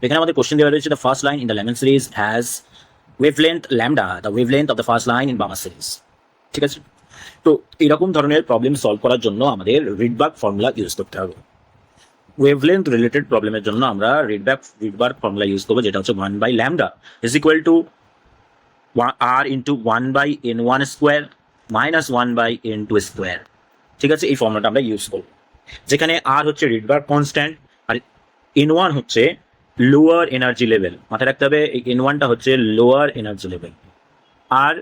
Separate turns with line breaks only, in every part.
এখানে আমাদের কোশ্চেন দেওয়া রয়েছে the first line in the lemon series has wavelength lambda, the wavelength of the first line in Bama series. ঠিক আছে, তো এরকম ধরনের প্রবলেম সলভ করার জন্য আমাদের রিডবার্গ ফর্মুলা ইউজ করতে হবে। ওয়েভলেন্থ রিলেটেড প্রবলেমের জন্য আমরা রিডবার্গ ফর্মুলা ইউজ করবো, যেটা হচ্ছে 1 by lambda is equal two r into 1/n1 square minus 1/n2 square. ঠিক আছে, এই ফর্মুলাটা আমরা ইউজ করবো, যেখানে r হচ্ছে রিডবার্গ কনস্ট্যান্ট আর n1 হচ্ছে লোয়ার এনার্জি লেভেল। মাথায় রাখতে হবে এই n1টা হচ্ছে লোয়ার এনার্জি লেভেল আর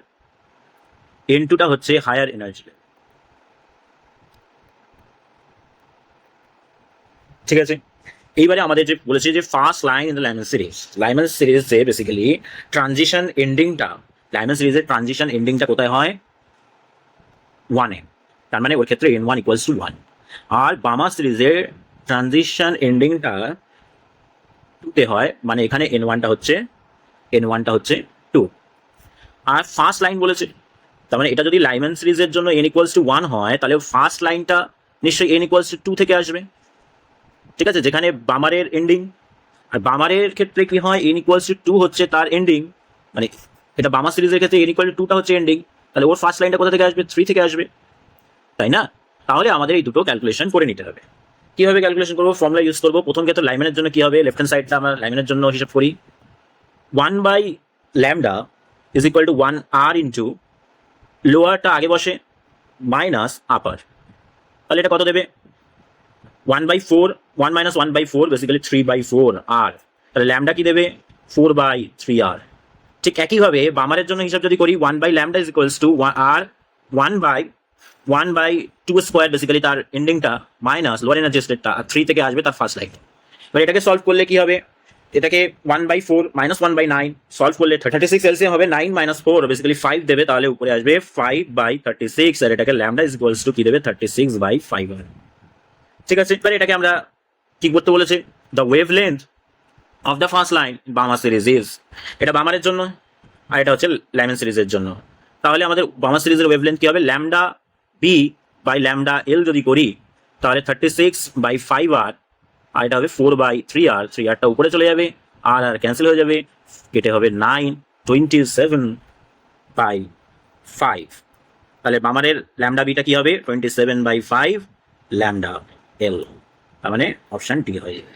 n2টা হচ্ছে হায়ার এনার্জি লেভেল। ঠিক আছে, এইবারে আমাদের যে বলেছে যে first line in the Lyman সিরিজে বেসিক্যালি ট্রানজিশন এন্ডিংটা, লাইম্যান সিরিজের ট্রানজিশন এন্ডিংটা কোথায় হয়? 1-এ, তার মানে ওর ক্ষেত্রে n1 ইকুয়ালস টু 1। আর বামা সিরিজের ট্রানজিশন এন্ডিংটা 2-তে হয়, মানে এখানে n1টা হচ্ছে 2। আর ফার্স্ট লাইন বলেছে, তার মানে এটা যদি লাইম্যান সিরিজের জন্য n ইকুয়ালস টু 1 হয়, তাহলে ফার্স্ট লাইনটা নিশ্চয়ই n ইকুয়ালস টু 2 থেকে আসবে। ঠিক আছে, যেখানে বামারের এন্ডিং, আর বামারের ক্ষেত্রে কি হয়, n ইকুয়ালস টু 2 হচ্ছে তার এন্ডিং, মানে এটা বামা সিরিজের ক্ষেত্রে n ইকুয়াল টু 2টা হচ্ছে এন্ডিং, তাহলে ওর ফার্স্ট লাইনটা কোথা থেকে আসবে? 3 থেকে আসবে, তাই না? তাহলে আমাদের এই দুটো ক্যালকুলেশন করে নিতে হবে। কিভাবে ক্যালকুলেশন করবো? ফর্মুলা ইউজ করবো। প্রথম ক্ষেত্রে লাইম্যানের জন্য কি হবে? লেফট হ্যান্ড সাইডটা আমরা লাইম্যানের জন্য হিসাব করি। 1/λ is equal to 1r into লোয়ারটা আগে বসে মাইনাস আপার, তাহলে এটা কত দেবে? 1/4, 1 minus 1/4 বেসিক্যালি 3/4 r, তাহলে ল্যামডা কি দেবে? 4/3r। ঠিক একইভাবে বামারের জন্য হিসাব যদি করি, 1/λ is equals to r 1/2 square, basically তার এন্ডিংটা মাইনাস লোয়ার এনার্জি স্টেটটা, আর 3 থেকে আসবে তার ফার্স্ট লাইন। এবার এটাকে সলভ করলে কি হবে? এটাকে 1/4 মাইনাস 1/9 সলভ করলে 36 এলসিএম হবে, 9 minus 4 বেসিক্যালি 5 দেবে, তাহলে উপরে আসবে 5/36, আর এটাকে ল্যামডা ইজ ইকুয়ালস টু কি দেবে? 36/5r। ঠিক আছে, এবার এটাকে আমরা কি করতে বলেছে? The wave length of the first line Bama series is, এটা বামারের জন্য আর এটা হচ্ছে লাইম্যান সিরিজের জন্য। তাহলে আমাদের বামা সিরিজের ওয়েভ লেন্থ কি হবে? ল্যামডা বি বাই ল্যামডা এল যদি করি, তাহলে 36/5r, আর এটা হবে 4/3r। 3rটা উপরে চলে যাবে, আর ক্যান্সেল হয়ে যাবে, কেটে হবে 9, 27/5। তাহলে বামারের ল্যামডা বিটা কি হবে? 27/5 lambda L, তার মানে অপশন ডি হয়ে যাবে।